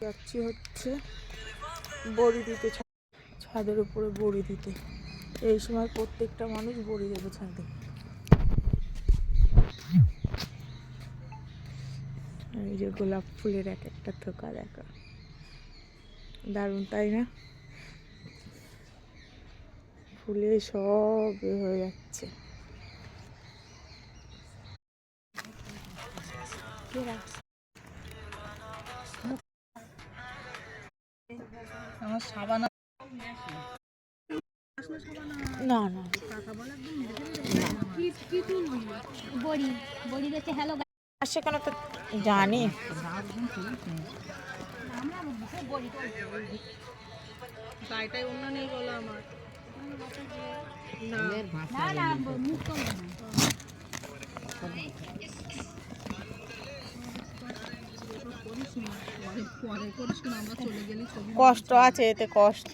যাচ্ছি হচ্ছে বড়ি দিতে, ছাদের উপরে বড়ি দিতে। এই সময় প্রত্যেকটা মানুষ বড়ি দেবে ছাদে। এই যে গোলাপ ফুলের এক একটা থোকা দেখা, দারুণ তাই না? ফুলে সব হয়ে যাচ্ছে। না না সেখানে তো জানি। কষ্ট আছে এতে, কষ্ট।